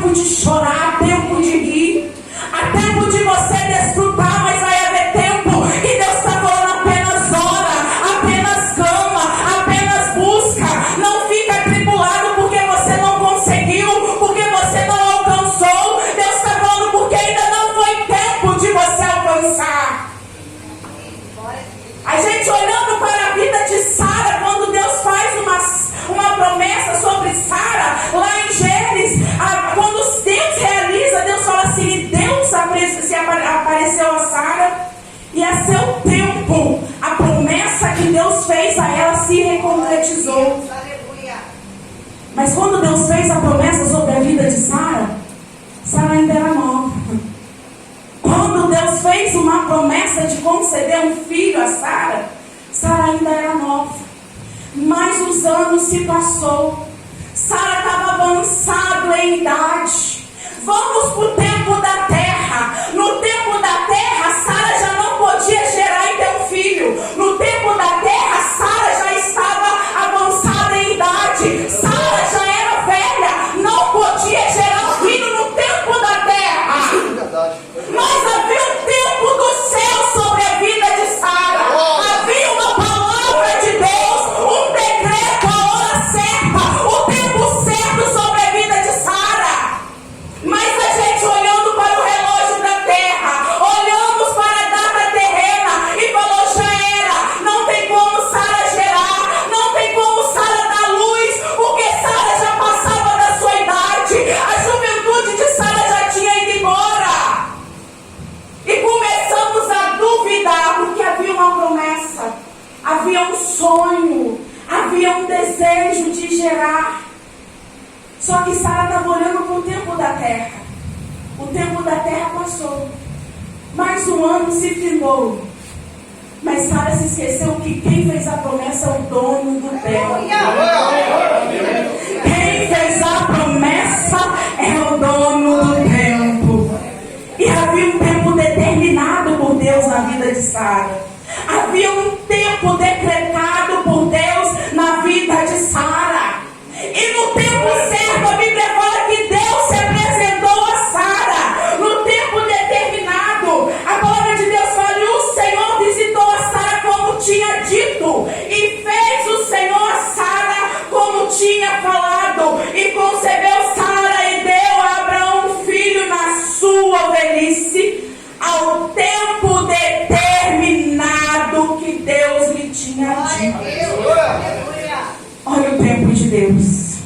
tempo de chorar, há tempo de rir, há tempo de você desfrutar, mas vai haver tempo que Deus está falando: apenas ora, apenas clama, apenas busca. Não fica atribulado porque você não conseguiu, porque você não alcançou. Deus está falando porque ainda não foi tempo de você alcançar. A gente olhando para a vida de Sara, quando Deus faz uma promessa sobre Sara, lá em Gênesis, quando Deus realiza, Deus fala assim: Deus apareceu a Sara, e a seu tempo a promessa que Deus fez a ela se reconcretizou. Mas quando Deus fez a promessa sobre a vida de Sara, Sara ainda era nova. Quando Deus fez uma promessa de conceder um filho a Sara, Sara ainda era nova. Mas os anos se passou. Sara estava avançado em idade. Vamos para o tempo da terra. No tempo da terra, Sara já não podia gerar e ter um filho. No tempo da terra, Sara já estava avançada em idade. Sara já era velha, não podia gerar um filho no tempo da terra. Mas havia um tempo do céu sobre a vida de Sara. Havia uma palavra de Deus, um decreto, a hora certa, o tempo certo sobre a vida de Sara. Mas a gente olhando para o relógio da terra, olhamos para a data terrena e falou: já era, não tem como Sara gerar, não tem como Sara dar luz, porque Sara já passava da sua idade, a juventude de Sara já tinha ido embora. E começamos a duvidar, porque havia uma promessa, havia um sonho, havia um desejo de gerar. Só que Sara estava olhando para o tempo da terra. O tempo da terra passou. Mais um ano se findou. Mas Sara se esqueceu que quem fez a promessa é o dono do tempo. Quem fez a promessa é o dono do tempo. E havia um tempo determinado por Deus na vida de Sara. Havia um tempo decretado por Deus na vida de Sara. E no tempo certo, a Bíblia fala que Deus se apresentou a Sara. No tempo determinado, a palavra de Deus fala: e o Senhor visitou a Sara como tinha dito. E fez o Senhor a Sara como tinha falado. E concebeu Sara e deu a Abraão um filho na sua velhice, ao tempo determinado que Deus lhe tinha dito. Olha o tempo de Deus.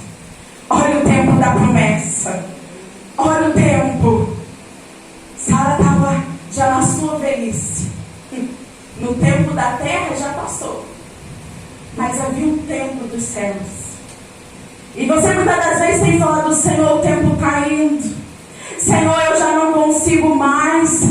Olha o tempo da promessa. Olha o tempo. Sara estava já na sua velhice. No tempo da terra já passou. Mas havia um tempo dos céus. E você muitas das vezes tem falado: Senhor, o tempo está indo. Senhor, eu já não consigo mais.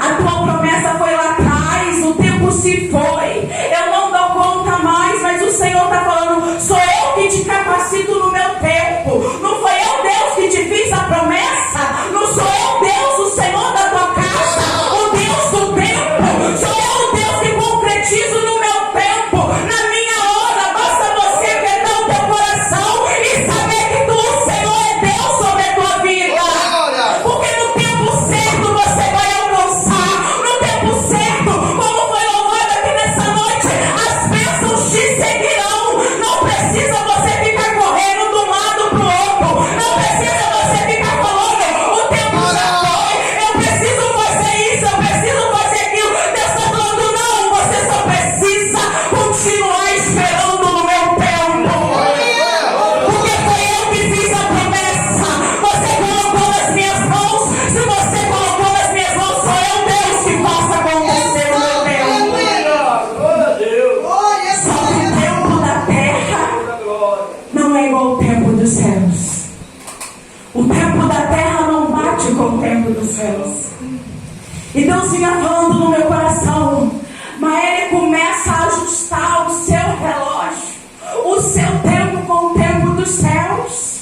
A tua promessa foi lá atrás. O tempo se foi. Eu não dou conta mais. Mas o Senhor está falando: sou eu que te capacito no meu tempo. Não foi eu, Deus, que te fiz a promessa. Não sou eu, Deus, o Senhor da tua casa, o Deus do tempo. Sou eu o Deus que concretizo no meu tempo, na minha hora. Basta você apertar o teu coração e saber que tu, o Senhor, é Deus sobre a tua vida. Porque no tempo certo você vai alcançar. No tempo certo, como foi louvado aqui nessa noite, as bênçãos te seguirão. Não precisa você ficar correndo de um lado para o outro. Não precisa você ficar falando: o tempo já foi, eu preciso fazer isso, eu preciso fazer aquilo. Deus está falando: não, você só precisa continuar esperando no meu tempo. Porque foi eu que fiz a promessa. Você colocou nas minhas mãos. Se você colocou nas minhas mãos, sou eu, Deus, que possa acontecer no meu tempo. Só que o tempo da terra não é igual ao tempo dos céus. O tempo da terra não bate com o tempo dos céus. E Deus vinha falando no meu coração: mas Ele começa a ajustar o seu relógio, o seu tempo com o tempo dos céus.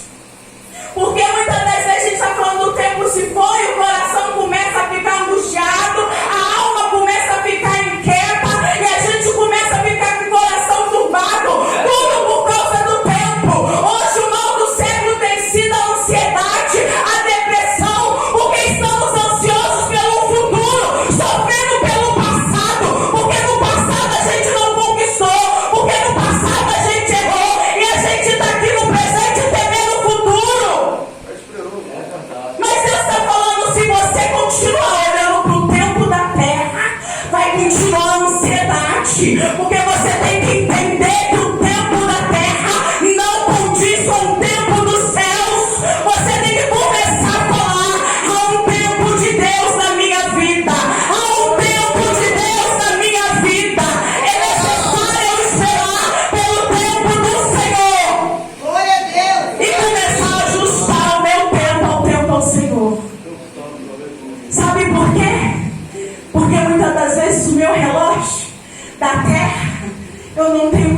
Porque muitas das vezes a gente está falando do tempo se foi, o coração começa a ficar angustiado, a alma começa a ficar inquieta e a gente começa a ficar com o coração turbado. Tudo por causa do tempo. Hoje o mal do século tem sido a ansiedade, a depressão.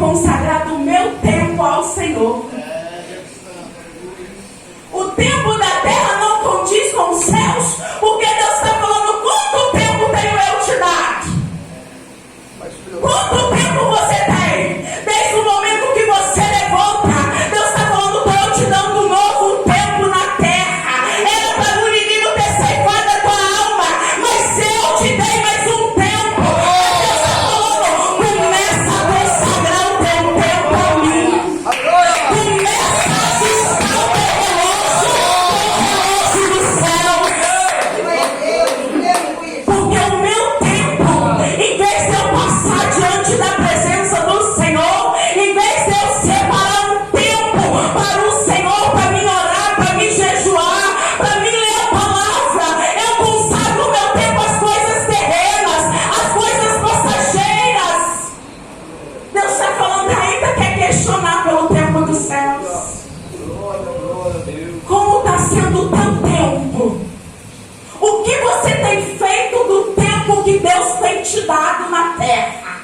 consagrado o meu tempo ao Senhor. O tempo da terra não condiz com os céus, porque Deus está falando: quanto tempo tenho eu te dado? Quanto tempo você tem? Desde o momento que você levanta, Deus está falando: estou te dando um novo tempo na terra. Era para o inimigo ter ceifado a tua alma, mas eu te dei mais um tempo. Deus está falando: começa a consagrar o teu tempo a mim. Começa a ajustar o teu relógio do céu. Porque o meu tempo, em vez de eu passar diante da presença do Senhor, em vez de eu separar um tempo para o Senhor, para mim orar, para mim jejuar, para mim ler a palavra, eu consagro o meu tempo às coisas terrenas, às coisas passageiras. Deus está falando ainda, quer questionar pelo tempo dos céus. Como está sendo o teu tempo? O que você tem feito do tempo que Deus tem te dado na terra?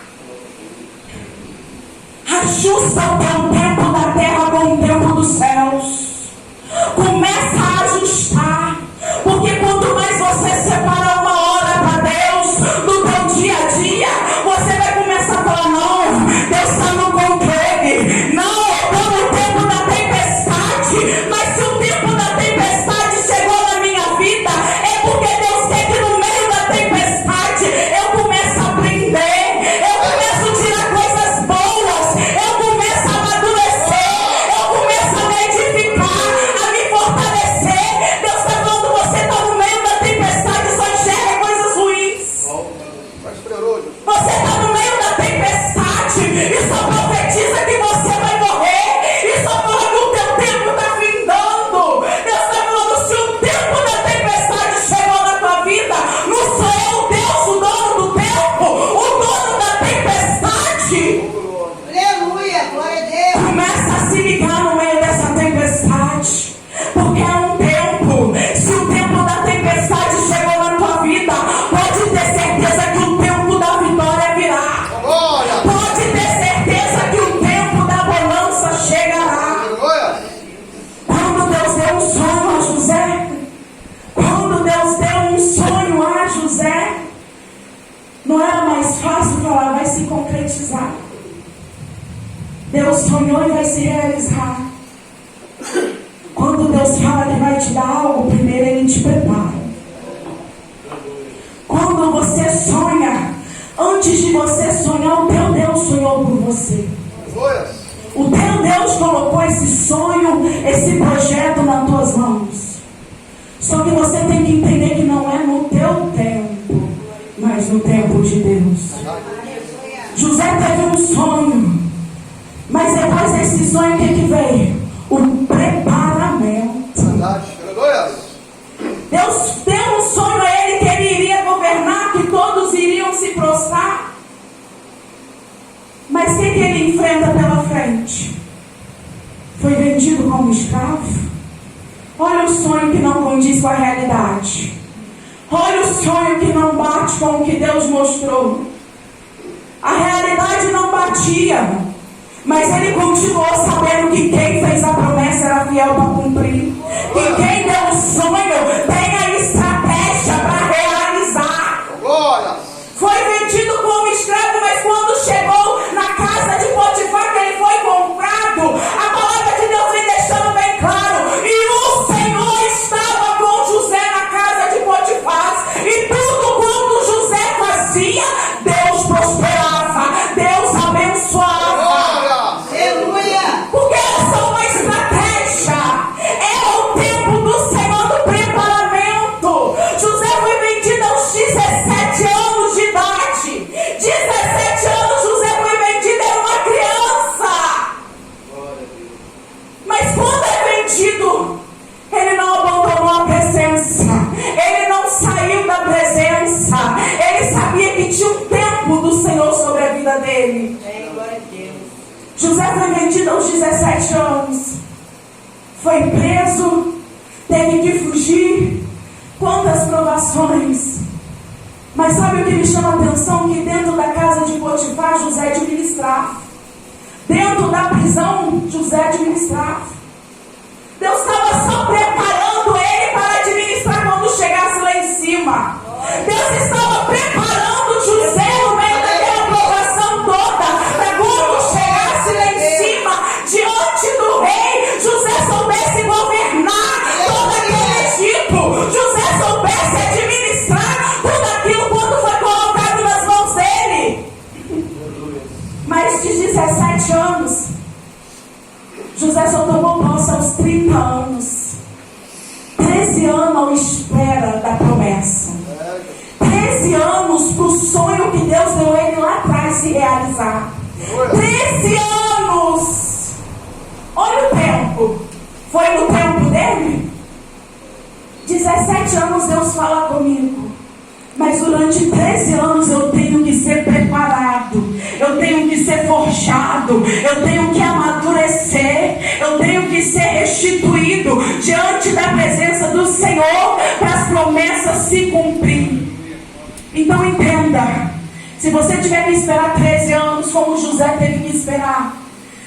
Ajusta o teu tempo da terra com o tempo dos céus. Começa a ajustar. Porque quanto mais você separar uma hora para Deus do teu dia a dia, você vai começar a falar: não, Deus está no controle. Não, eu estou no tempo da tempestade. Mas se o tempo da tempestade chegou na minha vida, é porque Deus quer que no meio da tempestade eu comece a aprender, eu começo a tirar coisas boas, eu começo a amadurecer, eu começo a me edificar, a me fortalecer. Deus está falando: você está no meio da tempestade e só enxerga coisas ruins. Você está no meio da tempestade e só profetiza que você vai morrer, e só fala que o teu tempo está findando. Deus está falando: se o tempo da tempestade chegou na tua vida, não sou eu, Deus, o dono do tempo, o dono da tempestade. Aleluia, glória a Deus. Começa a se ligar no meio dessa tempestade, porque é um tempo. Se o tempo da tempestade chegou na tua vida, pode ter certeza que o tempo da vitória virá. Pode ter certeza que o tempo da bonança chegará. Quando Deus deu um sonho a José, quando Deus deu um sonho a José, não era mais fácil falar: vai se concretizar. Deus sonhou e vai se realizar. Quando Deus fala que vai te dar algo, primeiro Ele te prepara. Quando você sonha, antes de você sonhar, o teu Deus sonhou por você. O teu Deus colocou esse sonho, esse projeto nas tuas mãos. Só que você tem que entender que não é no teu tempo, mas no tempo de Deus. José teve um sonho, mas depois desse sonho, o que veio? O preparamento. Deus deu um sonho a ele que ele iria governar, que todos iriam se prostrar. Mas o que ele enfrenta pela frente? Foi vendido como escravo. Olha o sonho que não condiz com a realidade. Olha o sonho que não bate com o que Deus mostrou. A realidade não batia, mas ele continuou sabendo que quem fez a promessa era fiel para cumprir. Que quem deu o sonho tem a estratégia para realizar. Foi vendido como escravo, mas quando chegou na casa de Potifar, que ele foi comprado, a palavra de Deus vem deixando bem claro: e o Senhor estava com José na casa de Potifar, e tudo quanto José fazia, Deus prosperava, Deus abençoava. Aleluia. Porque é só uma estratégia. É o tempo do Senhor do preparamento. José foi vendido aos 17 anos de idade. 17 anos José foi vendido, era uma criança. Mas quando é vendido, ele não abandonou a presença. Ele não saiu da presença. Ele sabia que tinha um tempo do Senhor sobre a vida dele. Glória a Deus. José foi vendido aos 17 anos. Foi preso, teve que fugir. Quantas provações. Mas sabe o que me chama a atenção? Que dentro da casa de Potifar, José administrava. Dentro da prisão, José administrava. Deus estava só preparando ele para administrar quando chegasse lá em cima. Deus estava preparando José no meio daquela provação toda, para quando chegasse lá em cima, diante do rei, José soubesse governar todo aquele Egito. José soubesse administrar tudo aquilo quando foi colocado nas mãos dele. Mas de 17 anos, José só tomou posse aos 30 anos. 13 anos à espera da promessa. 13 anos para o sonho que Deus deu a ele lá atrás se realizar. 13 anos. Olha o tempo. Foi no tempo dele? 17 anos Deus fala comigo. Mas durante 13 anos eu tenho que ser preparado, eu tenho que ser forjado, eu tenho que amadurecer, eu tenho que ser restituído diante da presença do Senhor para as promessas se cumprir. Então entenda, se você tiver que esperar 13 anos como José teve que esperar,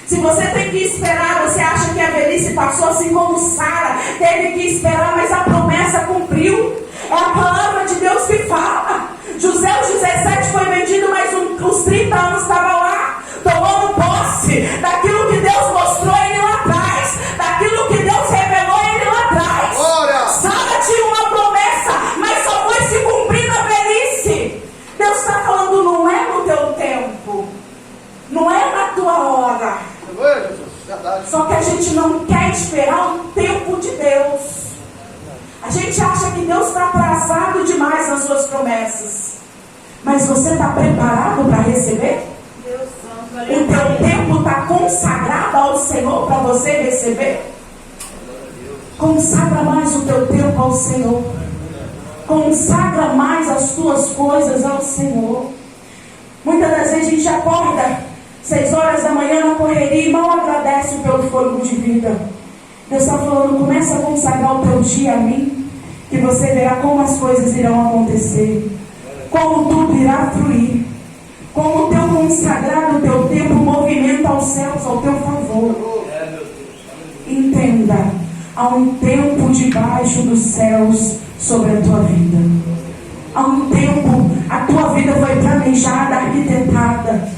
se você tem que esperar, você acha que a velhice passou assim como Sara teve que esperar, mas a promessa cumpriu. É a palavra de Deus que fala. José aos 17 foi vendido, mas os 30 anos estava lá, tomando posse daquilo que Deus mostrou a ele lá atrás, daquilo que Deus revelou a ele lá atrás. Sara tinha uma promessa, mas só foi se cumprir na velhice. Deus está falando, não é no teu tempo, não é na tua hora. Só que a gente não quer esperar o tempo de Deus. A gente acha que Deus está atrasado demais nas suas promessas. Mas você está preparado para receber? O teu tempo está consagrado ao Senhor para você receber? Consagra mais o teu tempo ao Senhor. Consagra mais as tuas coisas ao Senhor. Muitas das vezes a gente acorda 6 horas da manhã na correria e mal agradece pelo fôlego de vida. Deus está falando, começa a consagrar o teu dia a mim, que você verá como as coisas irão acontecer, como tudo irá fluir, como o teu consagrado, o teu tempo movimenta os céus ao teu favor. Entenda, há um tempo debaixo dos céus sobre a tua vida. Há um tempo, a tua vida foi planejada, arquitetada.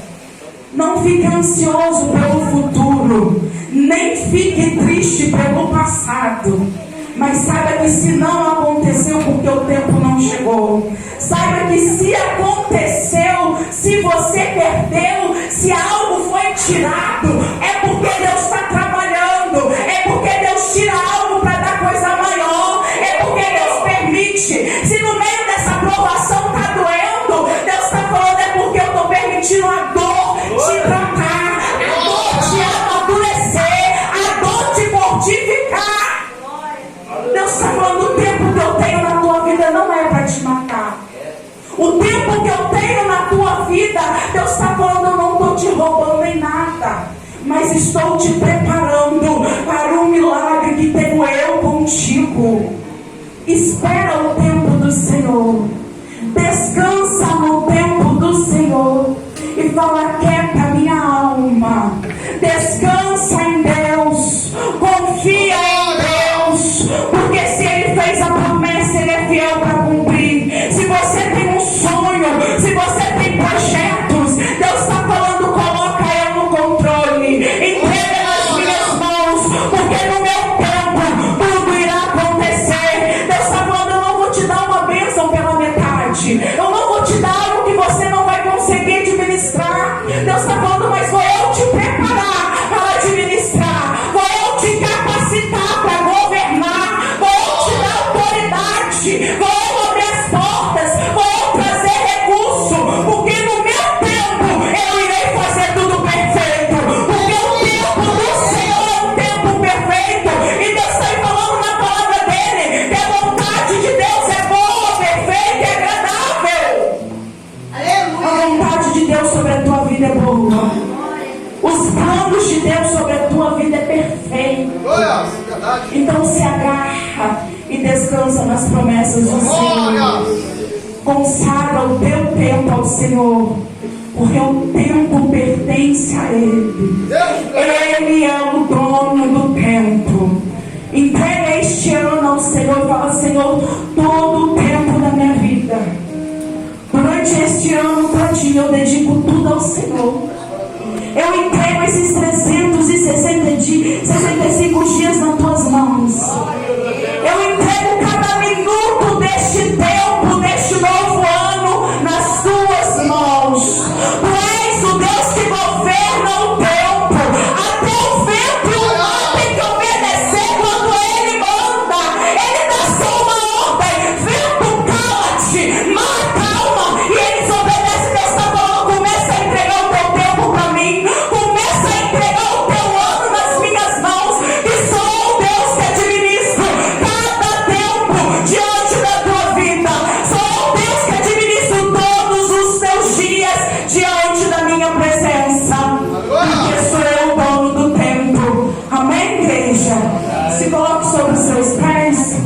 Não fique ansioso pelo futuro, nem fique triste pelo passado, mas saiba que se não aconteceu porque o tempo não chegou, saiba que se aconteceu, se você perdeu, se algo foi tirado, é porque Deus está trabalhando, é porque Deus tira algo para dar coisa maior, é porque Deus permite. Se no meio dessa provação está doendo, Deus está falando, é porque eu estou permitindo a dor te tratar, a dor te amadurecer, a dor te fortificar. Deus está falando, o tempo que eu tenho na tua vida não é para te matar. O tempo que eu tenho na tua vida, Deus está falando, eu não estou te roubando nem nada, mas estou te preparando para um milagre que tenho eu contigo. Espera o tempo do Senhor, descansa no tempo do Senhor e fala, quieta minha alma, descansa em Deus, confia em Deus, porque se Ele fez a promessa, Ele é fiel para cumprir. Se você tem um sonho, se você tem projetos, Deus está falando, coloca eu no controle, entrega nas minhas mãos, porque no meu tempo tudo irá acontecer. Deus está falando, eu não vou te dar uma bênção pela metade, eu não vou te dar algo que você não vai conseguir administrar. Deus está falando, mas vou eu te preparar para administrar, vou eu te capacitar para governar, vou eu te dar autoridade, vou eu abrir as portas, vou eu trazer recurso, porque no meu tempo eu irei fazer tudo perfeito, porque o tempo do Senhor é um tempo perfeito, e Deus está falando na palavra dele, que a vontade de Deus é boa, perfeita e agradável. Aleluia. A vontade de Deus sobre a tua vida é boa. Os planos de Deus sobre a tua vida é perfeito. Então se agarra e descansa nas promessas do Senhor. Consagra o teu tempo ao Senhor. porque o tempo pertence a Ele. Ele é o dono do tempo. Entrega este ano ao Senhor e fala: Senhor, todo o tempo da minha vida, durante este ano todinho, eu dedico tudo ao Senhor. Eu entrego esses 365 dias nas tuas mãos. Eu entrego cada minuto deste tempo, deste novo ano, nas tuas mãos. Tu és o Deus que governa o tempo. Até o vento e o mar tem que obedecer quando Ele manda. Ele dá só uma ordem: vento, cala-te, mar, calma. E eles obedecem. Deus está falando: começa a entregar o teu tempo para mim. Começa a entregar o teu ano nas minhas mãos. E sou o Deus que administro cada tempo diante da tua vida. Sou o Deus que administro todos os teus dias diante da minha presença. Porque sou eu o dono do tempo. Amém, igreja? Se coloque sobre os seus pés.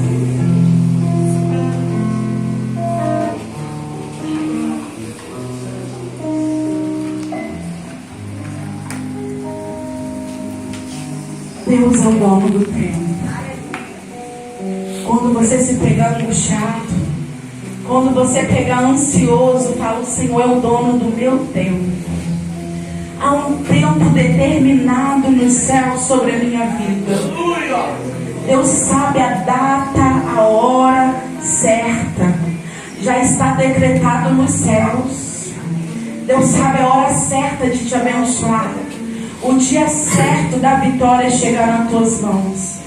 Deus é o dono do tempo. Quando você se pegar angustiado, quando você pegar ansioso, fala: o Senhor é o dono do meu tempo. Há um tempo determinado no céu sobre a minha vida. Deus sabe a data, a hora certa. Já está decretado nos céus. Deus sabe a hora certa de te abençoar. O dia certo da vitória chegar nas tuas mãos.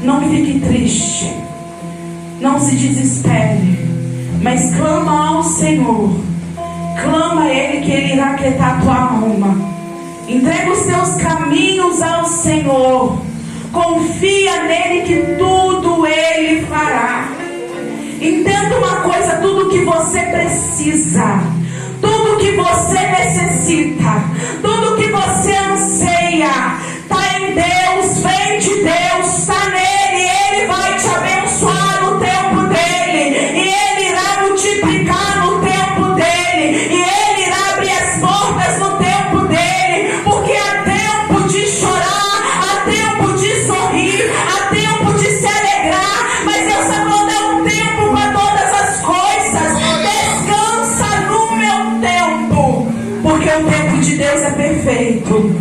Não fique triste. Não se desespere. Mas clama ao Senhor. Clama a Ele que Ele irá aquietar a tua alma. Entrega os teus caminhos ao Senhor. Confia nele que tudo Ele fará. Entenda uma coisa: tudo que você precisa, tudo que você necessita, tudo que você anseia, está em Deus, vem de Deus, está nele. Ele vai te abençoar no tempo dele, e Ele irá multiplicar no tempo dele, e Ele irá abrir as portas no tempo dele. Porque há tempo de chorar, há tempo de sorrir, há tempo de se alegrar. Mas Deus está falando: é um tempo para todas as coisas. Descansa no meu tempo, porque o tempo de Deus é perfeito.